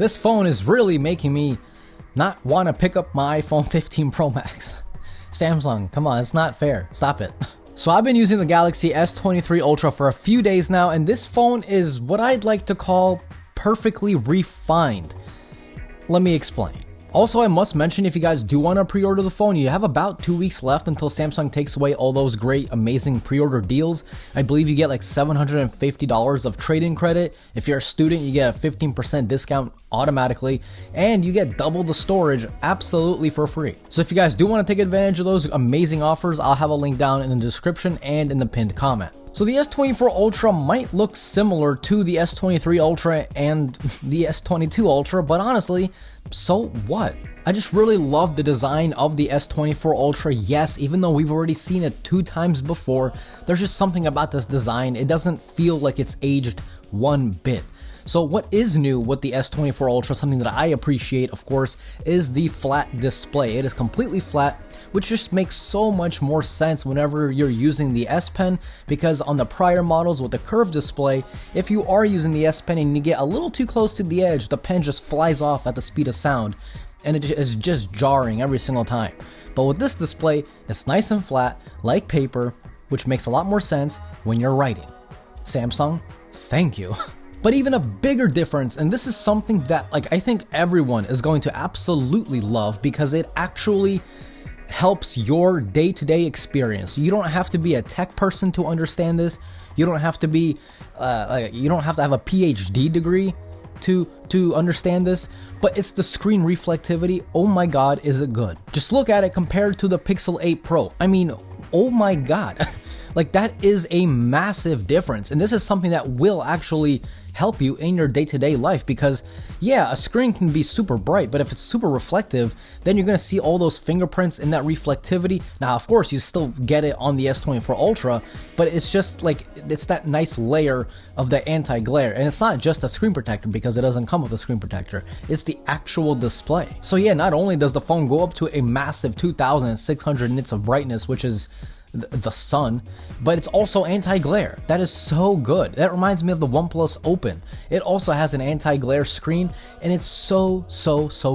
This phone is really making me not want to pick up my iPhone 15 Pro Max. Samsung, come on, it's not fair. Stop it. So I've been using the Galaxy S24 Ultra for a few days now, and this phone is what I'd like to call perfectly refined. Let me explain. Also, I must mention, if you guys do want to pre-order the phone, you have about 2 weeks left until Samsung takes away all those great, amazing pre-order deals. I believe you get like $750 of trade-in credit. If you're a student, you get a 15% discount automatically, and you get double the storage absolutely for free. So if you guys do want to take advantage of those amazing offers, I'll have a link down in the description and in the pinned comment. So the S24 Ultra might look similar to the S23 Ultra and the S22 Ultra, but honestly, so what? I just really love the design of the S24 Ultra. Yes, even though we've already seen it 2 times before, there's just something about this design. It doesn't feel like it's aged one bit. So what is new with the S24 Ultra, something that I appreciate, of course, is the flat display. It is completely flat, which just makes so much more sense whenever you're using the S Pen, because on the prior models with the curved display, if you are using the S Pen and you get a little too close to the edge, the pen just flies off at the speed of sound, and it is just jarring every single time. But with this display, it's nice and flat, like paper, which makes a lot more sense when you're writing. Samsung, thank you. But even a bigger difference, and this is something that I think everyone is going to absolutely love, because it actually helps your day-to-day experience. You don't have to be a tech person to understand this. You don't have to be you don't have to have a PhD degree to understand this, but it's the screen reflectivity. Oh my god, is it good. Just look at it compared to the Pixel 8 Pro. I mean, oh my god. That is a massive difference, and this is something that will actually help you in your day-to-day life, because yeah, a screen can be super bright, but if it's super reflective, then you're going to see all those fingerprints in that reflectivity. Now, of course, you still get it on the S24 Ultra, but it's just it's that nice layer of the anti-glare, and it's not just a screen protector, because it doesn't come with a screen protector. It's the actual display. So yeah, not only does the phone go up to a massive 2600 nits of brightness, which is the sun, but it's also anti-glare. That is so good. That reminds me of the OnePlus Open. It also has an anti-glare screen, and it's so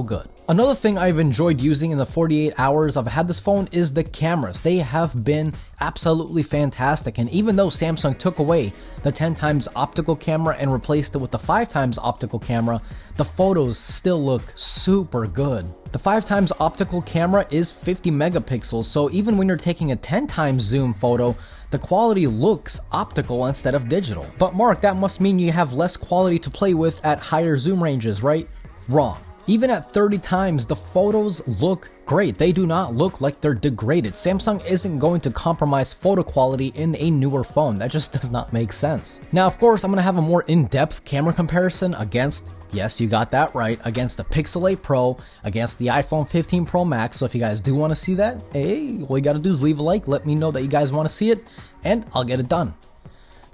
good. Another thing I've enjoyed using in the 48 hours I've had this phone is the cameras. They have been absolutely fantastic, and even though Samsung took away the 10x optical camera and replaced it with the 5x optical camera, the photos still look super good. The 5x optical camera is 50 megapixels, so even when you're taking a 10x zoom photo, the quality looks optical instead of digital. But Mark, that must mean you have less quality to play with at higher zoom ranges, right? Wrong. Even at 30 times, the photos look great. They do not look like they're degraded. Samsung isn't going to compromise photo quality in a newer phone. That just does not make sense. Now, of course, I'm going to have a more in-depth camera comparison against, yes, you got that right, against the Pixel 8 Pro, against the iPhone 15 Pro Max. So if you guys do want to see that, hey, all you got to do is leave a like, let me know that you guys want to see it, and I'll get it done.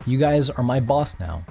You guys are my boss now.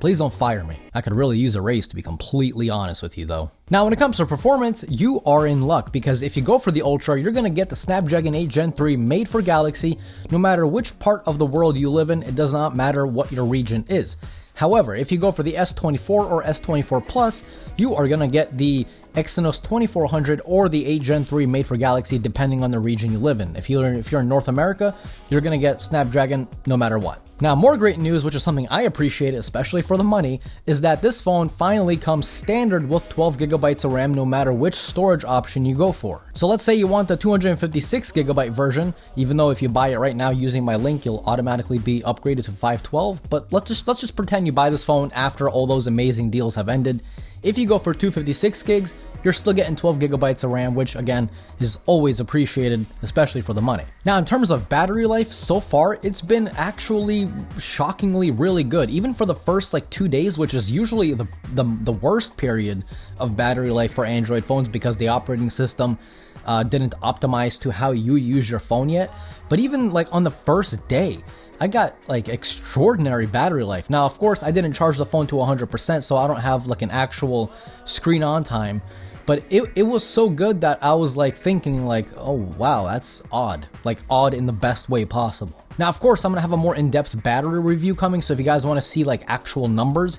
Please don't fire me. I could really use a raise, to be completely honest with you though. Now when it comes to performance, you are in luck, because if you go for the Ultra, you're going to get the Snapdragon 8 Gen 3 made for Galaxy. No matter which part of the world you live in, it does not matter what your region is. However, if you go for the S24 or S24 Plus, you are going to get the Exynos 2400 or the 8 Gen 3 made for Galaxy, depending on the region you live in. If you're in North America, you're going to get Snapdragon no matter what. Now, more great news, which is something I appreciate, especially for the money, is that this phone finally comes standard with 12 gigabytes of RAM no matter which storage option you go for. So let's say you want the 256 gigabyte version, even though if you buy it right now using my link, you'll automatically be upgraded to 512. But let's just pretend you buy this phone after all those amazing deals have ended. If you go for 256 gigs, you're still getting 12 gigabytes of RAM, which again is always appreciated, especially for the money. Now, in terms of battery life, so far it's been actually shockingly really good. Even for the first 2 days, which is usually the worst period of battery life for Android phones, because the operating system didn't optimize to how you use your phone yet. But even on the first day, I got extraordinary battery life. Now, of course, I didn't charge the phone to 100%, so I don't have an actual screen on time. But it was so good that I was thinking oh wow, that's odd. Odd in the best way possible. Now, of course, I'm going to have a more in-depth battery review coming, so if you guys want to see actual numbers,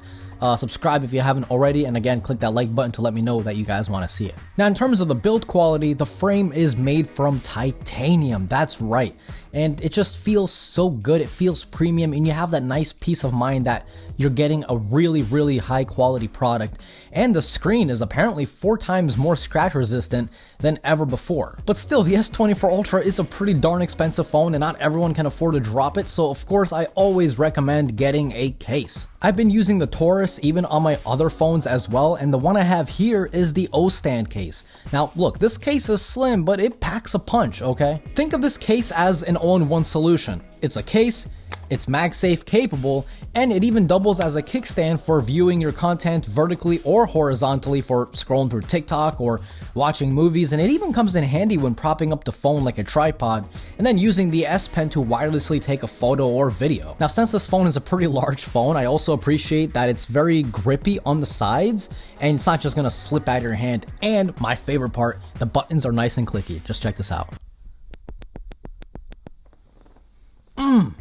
subscribe if you haven't already, and again, click that like button to let me know that you guys want to see it. Now, in terms of the build quality, the frame is made from titanium. That's right. And it just feels so good. It feels premium, and you have that nice peace of mind that you're getting a really high quality product. And the screen is apparently 4 times more scratch resistant than ever before. But still, the S24 Ultra is a pretty darn expensive phone, and not everyone can afford to drop it, so of course I always recommend getting a case. I've been using the Taurus even on my other phones as well, and the one I have here is the O-stand case. Now look, this case is slim, but it packs a punch, okay? Think of this case as an all-in-one solution. It's a case, it's MagSafe capable, and it even doubles as a kickstand for viewing your content vertically or horizontally for scrolling through TikTok or watching movies, and it even comes in handy when propping up the phone like a tripod and then using the S Pen to wirelessly take a photo or video. Now, since this phone is a pretty large phone, I also appreciate that it's very grippy on the sides and it's not just gonna slip out of your hand, and my favorite part, the buttons are nice and clicky. Just check this out.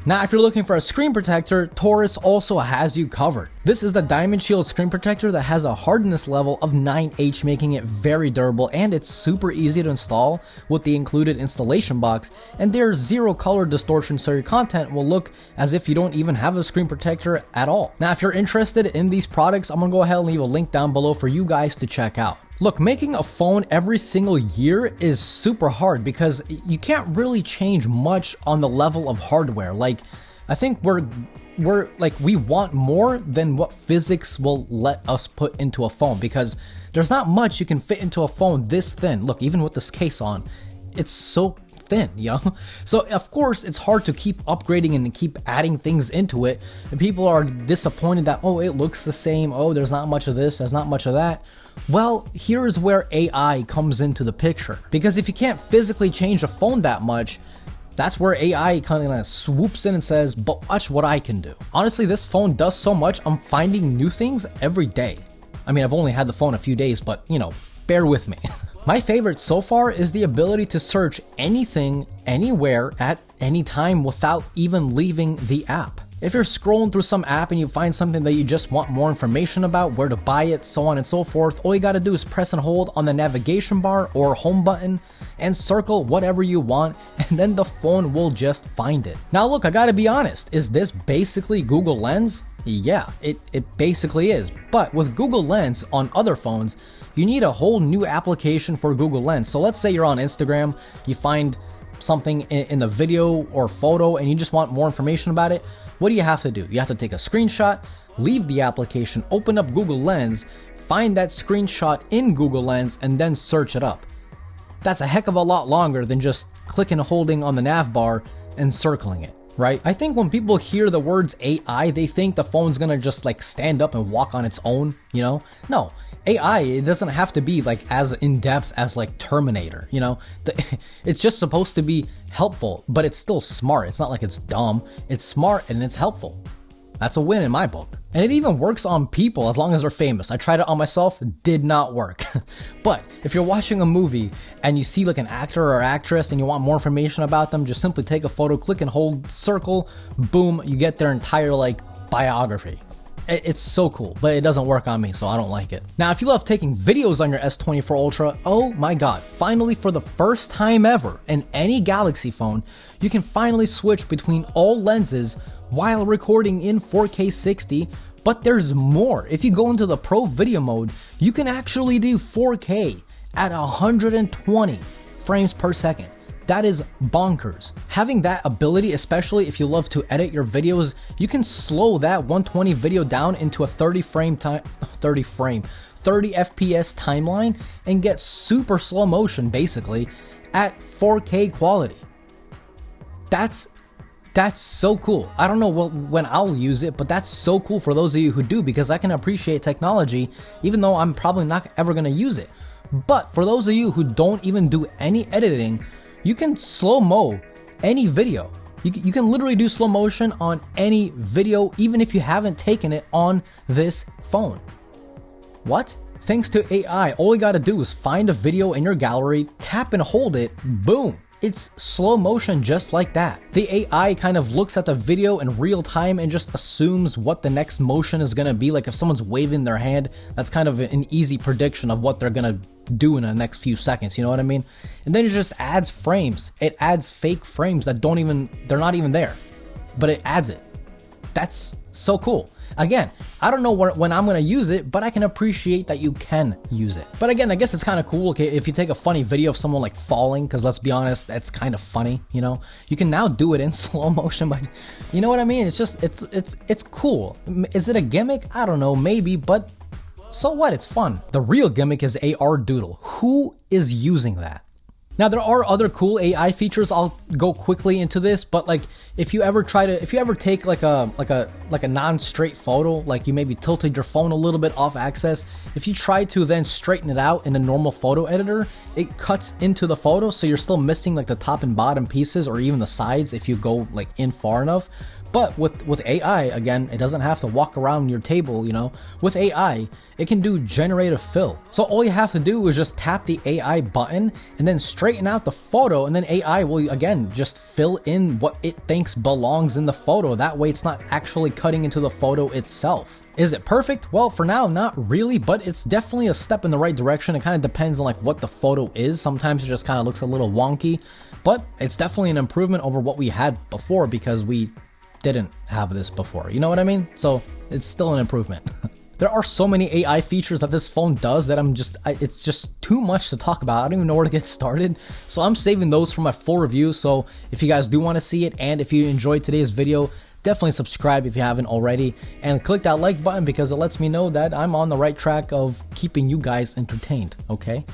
Now, if you're looking for a screen protector, Taurus also has you covered. This is the Diamond Shield screen protector that has a hardness level of 9H, making it very durable, and it's super easy to install with the included installation box, and there's zero color distortion, so your content will look as if you don't even have a screen protector at all. Now, if you're interested in these products, I'm gonna go ahead and leave a link down below for you guys to check out. Look, making a phone every single year is super hard because you can't really change much on the level of hardware. Like, I think we want more than what physics will let us put into a phone, because there's not much you can fit into a phone this thin. Look, even with this case on, it's so thin, you know? So of course it's hard to keep upgrading and keep adding things into it, and people are disappointed that, oh, it looks the same, oh, there's not much of this, there's not much of that. Well, here's where AI comes into the picture, because if you can't physically change a phone that much, that's where AI kind of swoops in and says, but watch what I can do. Honestly, this phone does so much, I'm finding new things every day. I mean, I've only had the phone a few days, but you know, bear with me. My favorite so far is the ability to search anything, anywhere, at any time without even leaving the app. If you're scrolling through some app and you find something that you just want more information about, where to buy it, so on and so forth, all you gotta do is press and hold on the navigation bar or home button and circle whatever you want, and then the phone will just find it. Now look, I gotta be honest, is this basically Google Lens? Yeah, it basically is. But with Google Lens on other phones, you need a whole new application for Google Lens. So let's say you're on Instagram, you find something in the video or photo and you just want more information about it. What do you have to do? You have to take a screenshot, leave the application, open up Google Lens, find that screenshot in Google Lens, and then search it up. That's a heck of a lot longer than just clicking and holding on the nav bar and circling it, right? I think when people hear the words AI, they think the phone's gonna just like stand up and walk on its own, you know? No, AI, it doesn't have to be like as in-depth as like Terminator, you know? It's just supposed to be helpful, but it's still smart. It's not like it's dumb. It's smart and it's helpful. That's a win in my book. And it even works on people as long as they're famous. I tried it on myself, did not work. But if you're watching a movie and you see like an actor or actress and you want more information about them, just simply take a photo, click and hold, circle, boom, you get their entire like biography. It's so cool, but it doesn't work on me, so I don't like it. Now, if you love taking videos on your S24 Ultra, oh my god, finally for the first time ever in any Galaxy phone, you can finally switch between all lenses while recording in 4K 60, but there's more. If you go into the Pro Video mode, you can actually do 4K at 120 frames per second. That is bonkers. Having that ability, especially if you love to edit your videos, you can slow that 120 video down into a 30 FPS timeline and get super slow motion basically at 4K quality. That's so cool. I don't know when I'll use it, but that's so cool for those of you who do, because I can appreciate technology even though I'm probably not ever gonna use it. But for those of you who don't even do any editing, you can slow-mo any video. You can literally do slow motion on any video, even if you haven't taken it on this phone. What? Thanks to AI, all you gotta do is find a video in your gallery, tap and hold it, boom, it's slow motion just like that. The AI kind of looks at the video in real time and just assumes what the next motion is gonna be. Like if someone's waving their hand, that's kind of an easy prediction of what they're gonna do in the next few seconds, you know what I mean? And then it just adds frames. It adds fake frames that they're not even there, but it adds it. That's so cool. Again, I don't know when I'm going to use it, but I can appreciate that you can use it. But again, I guess it's kind of cool, okay, if you take a funny video of someone like falling, because let's be honest, that's kind of funny, you know? You can now do it in slow motion, but you know what I mean? It's just, it's cool. Is it a gimmick? I don't know, maybe, but so what? It's fun. The real gimmick is AR Doodle. Who is using that? Now there are other cool AI features. I'll go quickly into this, but like if you ever take like a non-straight photo, like you maybe tilted your phone a little bit off axis, if you try to then straighten it out in a normal photo editor, it cuts into the photo, so you're still missing like the top and bottom pieces or even the sides if you go like in far enough. But with AI, again, it doesn't have to walk around your table, you know. With AI, it can do generative fill. So all you have to do is just tap the AI button and then straighten out the photo, and then AI will, again, just fill in what it thinks belongs in the photo. That way it's not actually cutting into the photo itself. Is it perfect? Well, for now, not really, but it's definitely a step in the right direction. It kind of depends on like what the photo is. Sometimes it just kind of looks a little wonky, but it's definitely an improvement over what we had before because we didn't have this before, you know what I mean? So it's still an improvement. There are so many AI features that this phone does that it's just too much to talk about. I don't even know where to get started. So I'm saving those for my full review. So if you guys do want to see it, and if you enjoyed today's video, definitely subscribe if you haven't already, and click that like button because it lets me know that I'm on the right track of keeping you guys entertained, okay?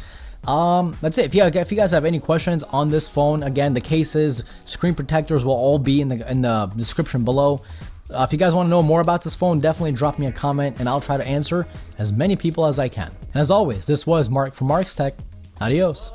That's it. If you guys have any questions on this phone, again, the cases, screen protectors will all be in the description below. If you guys want to know more about this phone, definitely drop me a comment and I'll try to answer as many people as I can. And as always, this was Mark from Mark's Tech. Adios.